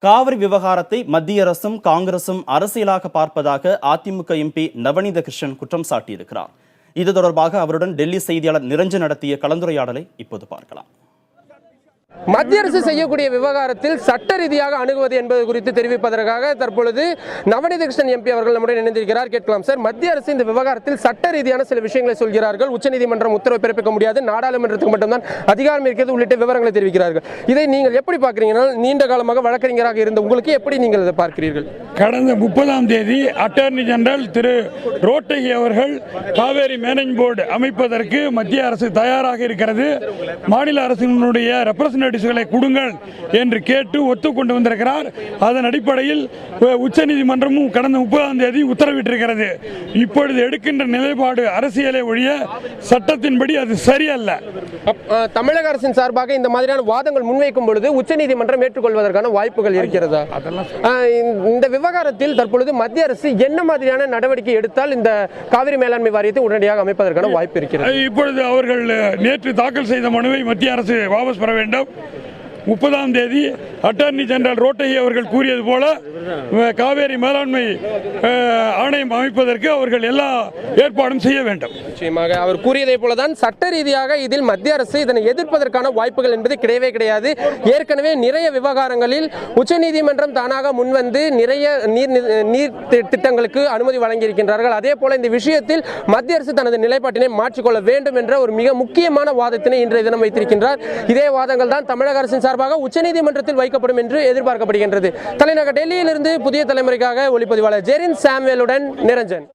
காவிரி விவகாரத்தை மத்திய அரசும் காங்கிரசும் அரசியலாக பார்ப்பதாக அதிமுக எம்பி நவநீத கிருஷ்ணன் குற்றம் சாட்டியிருக்கிறார். இது தொடர்பாக அவருடன் டெல்லி செய்தியாளர் நிரஞ்சன் நடத்திய கலந்துரையாடலை இப்போது பார்க்கலாம். மத்திய அரசு செய்யக்கூடிய விவகாரத்தில் சட்ட ரீதியாக அணுகுவது என்பது குறித்து தெரிவிப்பதற்காக தற்பொழுது நவநீத கிருஷ்ணன் எம்பி அவர்கள் நம்முடைய இணைந்திருக்கிறார். கேட்கலாம் சார். மத்திய அரசு இந்த விவகாரத்தில் சட்ட ரீதியான சில விஷயங்களை சொல்கிறார்கள். உச்சநீதிமன்றம் உத்தரவு பிறப்பிக்க முடியாது, நாடாளுமன்றத்துக்கு மட்டும்தான் அதிகாரம் இருக்கிறது உள்ளிட்ட விவரங்களை தெரிவிக்கிறார்கள். இதை நீங்கள் எப்படி பார்க்கிறீர்கள்? நீண்ட காலமாக வழக்கறிஞராக இருந்த உங்களுக்கு எப்படி நீங்கள் இதை பார்க்கிறீர்கள்? கடந்த 30ஆம் தேதி அட்டார்னி ஜெனரல் திரு ரோட்டகி அவர்கள் காவேரி மேனேஜ் போர்டு அமைப்பதற்கு மத்திய அரசு தயாராக இருக்கிறது, மாநில அரசினுடைய ரெப்ரசன்டேட்டிவ்களை கொடுங்கள் என்று கேட்டு ஒத்துக்கொண்டு வந்திருக்கிறார். அதன் அடிப்படையில் உச்சநீதிமன்றமும் கடந்த 30ஆம் தேதி உத்தரவிட்டிருக்கிறது. இப்பொழுது எடுக்கின்ற நிலைப்பாடு அரசியலை ஒழிய சட்டத்தின்படி அது சரியல்ல. தமிழக அரசின் சார்பாக இந்த மாதிரியான வாதங்கள் முன்வைக்கும் பொழுது உச்சநீதிமன்றம் ஏற்றுக்கொள்வதற்கான வாய்ப்புகள் இருக்கிறதா? இந்த விவகாரத்தில் தற்பொழுது மத்திய அரசு என்ன மாதிரியான நடவடிக்கை எடுத்தால் இந்த காவிரி மேலாண்மை வாரியத்தை உடனடியாக அமைப்பதற்கான வாய்ப்பு இருக்கிறது? இப்பொழுது அவர்கள் நேற்று தாக்கல் செய்த மனுவை மத்திய அரசு வாபஸ் பெற வேண்டும். 30ஆம் தேதி அட்டார்னி ஜெனரல் ரோட்டகி அவர்கள் கூறியது போல காவேரி மேலாண்மை ஆணையம் அமைப்பதற்கு அவர்கள் எல்லா ஏற்பாடும் செய்ய வேண்டும். நிச்சயமாக அவர் கூறியதை போலதான் சட்ட ரீதியாக இதில் மத்திய அரசு இதனை எதிர்ப்பதற்கான வாய்ப்புகள் என்பது கிடையவே கிடையாது. ஏற்கனவே நிறைய விவகாரங்களில் உச்சநீதிமன்றம் தானாக முன்வந்து நிறைய நீர் திட்டங்களுக்கு அனுமதி வழங்கியிருக்கின்றார்கள். அதே போல இந்த விஷயத்தில் மத்திய அரசு தனது நிலைப்பாட்டினை மாற்றிக்கொள்ள வேண்டும் என்ற ஒரு மிக முக்கியமான வாதத்தினை இன்றைய தினம் வைத்திருக்கின்றார். இதே வாதங்கள் தான் தமிழக அரசின் சார்பாக உச்சநீதிமன்றத்தில் வைக்கப்படும் என்று எதிர்பார்க்கப்படுகின்றது. தலைநகர் டெல்லியிலிருந்து புதிய தலைமுறைக்காக ஒளிப்பதிவாளர் ஜெரின் சாமுவேலுடன் நிரஞ்சன்.